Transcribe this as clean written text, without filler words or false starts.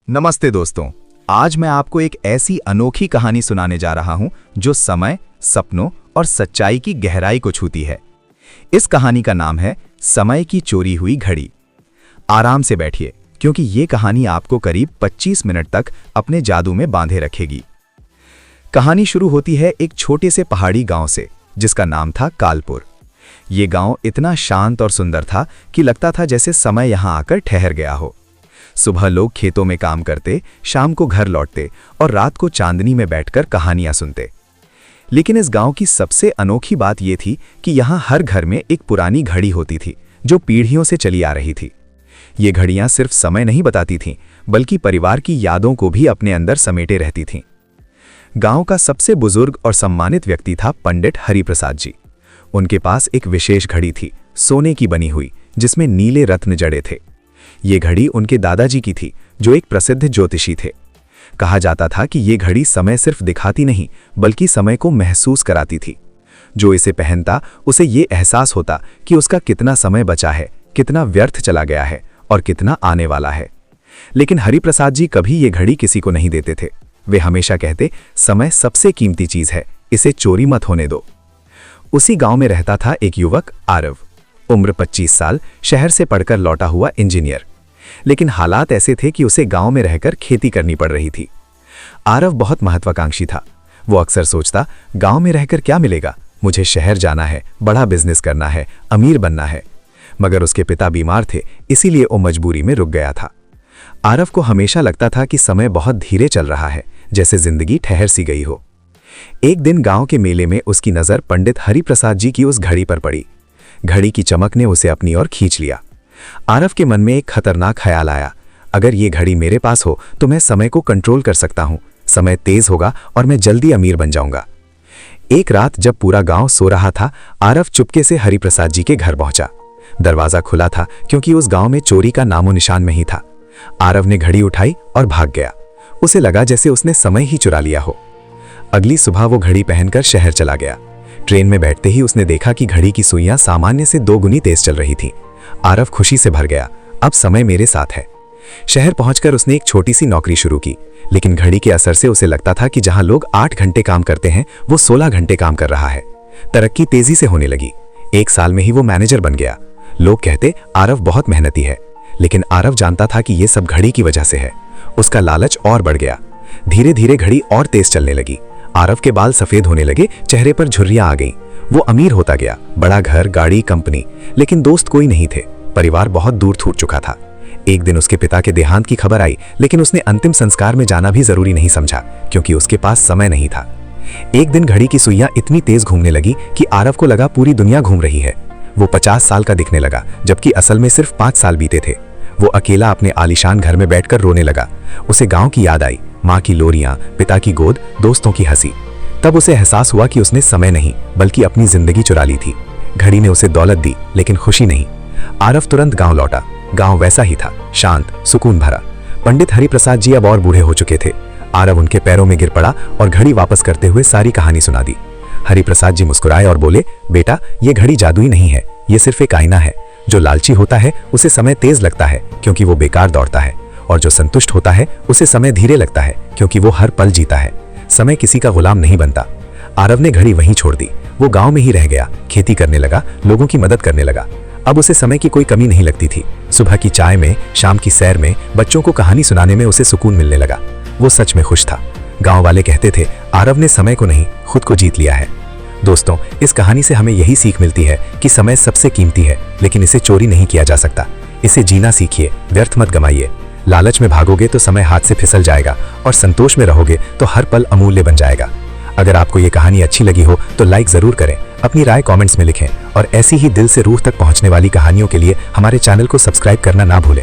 नमस्ते दोस्तों। आज मैं आपको एक ऐसी अनोखी कहानी सुनाने जा रहा हूं जो समय, सपनों और सच्चाई की गहराई को छूती है। इस कहानी का नाम है समय की चोरी हुई घड़ी। आराम से बैठिए, क्योंकि ये कहानी आपको करीब 25 मिनट तक अपने जादू में बांधे रखेगी। कहानी शुरू होती है एक छोटे से पहाड़ी गांव से, जिसका नाम था कालपुर। ये गांव इतना शांत और सुंदर था कि लगता था जैसे समय यहां आकर ठहर गया हो। सुबह लोग खेतों में काम करते, शाम को घर लौटते और रात को चांदनी में बैठकर कहानियां सुनते। लेकिन इस गांव की सबसे अनोखी बात यह थी कि यहां हर घर में एक पुरानी घड़ी होती थी, जो पीढ़ियों से चली आ रही थी। ये घड़ियां सिर्फ समय नहीं बताती थीं, बल्कि परिवार की यादों को भी अपने अंदर समेटे रहती थीं। गांव का सबसे बुजुर्ग और सम्मानित व्यक्ति था पंडित हरिप्रसाद जी। उनके पास एक विशेष घड़ी थी, सोने की बनी हुई, जिसमें नीले रत्न जड़े थे। ये घड़ी उनके दादाजी की थी, जो एक प्रसिद्ध ज्योतिषी थे। कहा जाता था कि ये घड़ी समय सिर्फ दिखाती नहीं, बल्कि समय को महसूस कराती थी। जो इसे पहनता, उसे ये एहसास होता कि उसका कितना समय बचा है, कितना व्यर्थ चला गया है और कितना आने वाला है। लेकिन हरिप्रसाद जी कभी ये घड़ी किसी को नहीं देते थे। वे हमेशा कहते, समय सबसे कीमती चीज है, इसे चोरी मत होने दो। उसी गांव में रहता था एक युवक, आरव। उम्र 25 साल, शहर से पढ़कर लौटा हुआ इंजीनियर। लेकिन हालात ऐसे थे कि उसे गांव में रहकर खेती करनी पड़ रही थी। आरव बहुत महत्वाकांक्षी था। वो अक्सर सोचता, गांव में रहकर क्या मिलेगा, मुझे शहर जाना है, बड़ा बिजनेस करना है, अमीर बनना है। मगर उसके पिता बीमार थे, इसीलिए वो मजबूरी में रुक गया था। आरव को हमेशा लगता था कि समय बहुत धीरे चल रहा है, जैसे जिंदगी ठहर सी गई हो। एक दिन गांव के मेले में उसकी नजर पंडित हरिप्रसाद जी की उस घड़ी पर पड़ी। घड़ी की चमक ने उसे अपनी ओर खींच लिया। आरव के मन में एक खतरनाक ख्याल आया, अगर ये घड़ी मेरे पास हो तो मैं समय को कंट्रोल कर सकता हूं। समय तेज होगा और मैं जल्दी अमीर बन जाऊंगा। एक रात जब पूरा गांव सो रहा था, आरव चुपके से हरिप्रसाद जी के घर पहुंचा। दरवाजा खुला था, क्योंकि उस गांव में चोरी का नामो निशान नहीं था। आरव ने घड़ी उठाई और भाग गया। उसे लगा जैसे उसने समय ही चुरा लिया हो। अगली सुबह वो घड़ी पहनकर शहर चला गया। ट्रेन में बैठते ही उसने देखा कि घड़ी की सुइयां सामान्य से 2 गुनी तेज चल रही थी। आरव खुशी से भर गया, अब समय मेरे साथ है। शहर पहुंचकर उसने एक छोटी सी नौकरी शुरू की, लेकिन घड़ी के असर से उसे लगता था कि जहां लोग 8 घंटे काम करते हैं, वो 16 घंटे काम कर रहा है। तरक्की तेजी से होने लगी। 1 साल में ही वो मैनेजर बन गया। लोग कहते, आरव बहुत मेहनती है। लेकिन आरव जानता था कि ये सब घड़ी की वजह से है। उसका लालच और बढ़ गया। धीरे धीरे घड़ी और तेज चलने लगी। आरव के बाल सफेद होने लगे, चेहरे पर झुर्रियां आ गईं। वो अमीर होता गया, बड़ा घर, गाड़ी, कंपनी। लेकिन दोस्त कोई नहीं थे। परिवार बहुत दूर छूट चुका था। एक दिन उसके पिता के देहांत की खबर आई, लेकिन उसने अंतिम संस्कार में जाना भी जरूरी नहीं समझा, क्योंकि उसके पास समय नहीं था। एक दिन घड़ी की सुइयां इतनी तेज घूमने लगी कि आरव को लगा पूरी दुनिया घूम रही है। वो 50 साल का दिखने लगा, जबकि असल में सिर्फ 5 साल बीते थे। वो अकेला अपने आलीशान घर में बैठकर रोने लगा। उसे गांव की याद आई, माँ की लोरियां, पिता की गोद, दोस्तों की हंसी। तब उसे एहसास हुआ कि उसने समय नहीं, बल्कि अपनी जिंदगी चुरा ली थी। घड़ी ने उसे दौलत दी, लेकिन खुशी नहीं। आरव तुरंत गांव लौटा। गांव वैसा ही था, शांत, सुकून भरा। पंडित हरिप्रसाद जी अब और बूढ़े हो चुके थे। आरव उनके पैरों में गिर पड़ा और घड़ी वापस करते हुए सारी कहानी सुना दी। हरिप्रसाद जी मुस्कुराए और बोले, बेटा, ये घड़ी जादुई नहीं है, ये सिर्फ एक आईना है। जो लालची होता है, उसे समय तेज लगता है, क्योंकि वो बेकार दौड़ता है। और जो संतुष्ट होता है, उसे समय धीरे लगता है, क्योंकि वो हर पल जीता है। समय किसी का गुलाम नहीं बनता। आरव ने घड़ी वहीं छोड़ दी। वो गांव में ही रह गया, खेती करने लगा, लोगों की मदद करने लगा। अब उसे समय की कोई कमी नहीं लगती थी। सुबह की चाय में, शाम की सैर में, बच्चों को कहानी सुनाने में उसे सुकून मिलने लगा। वो सच में खुश था। गांव वाले कहते थे, आरव ने समय को नहीं, खुद को जीत लिया है। दोस्तों, इस कहानी से हमें यही सीख मिलती है कि समय सबसे कीमती है, लेकिन इसे चोरी नहीं किया जा सकता। इसे जीना सीखिए, व्यर्थ मत गमाइए। लालच में भागोगे तो समय हाथ से फिसल जाएगा, और संतोष में रहोगे तो हर पल अमूल्य बन जाएगा। अगर आपको ये कहानी अच्छी लगी हो तो लाइक जरूर करें, अपनी राय कमेंट्स में लिखें, और ऐसी ही दिल से रूह तक पहुंचने वाली कहानियों के लिए हमारे चैनल को सब्सक्राइब करना ना भूलें।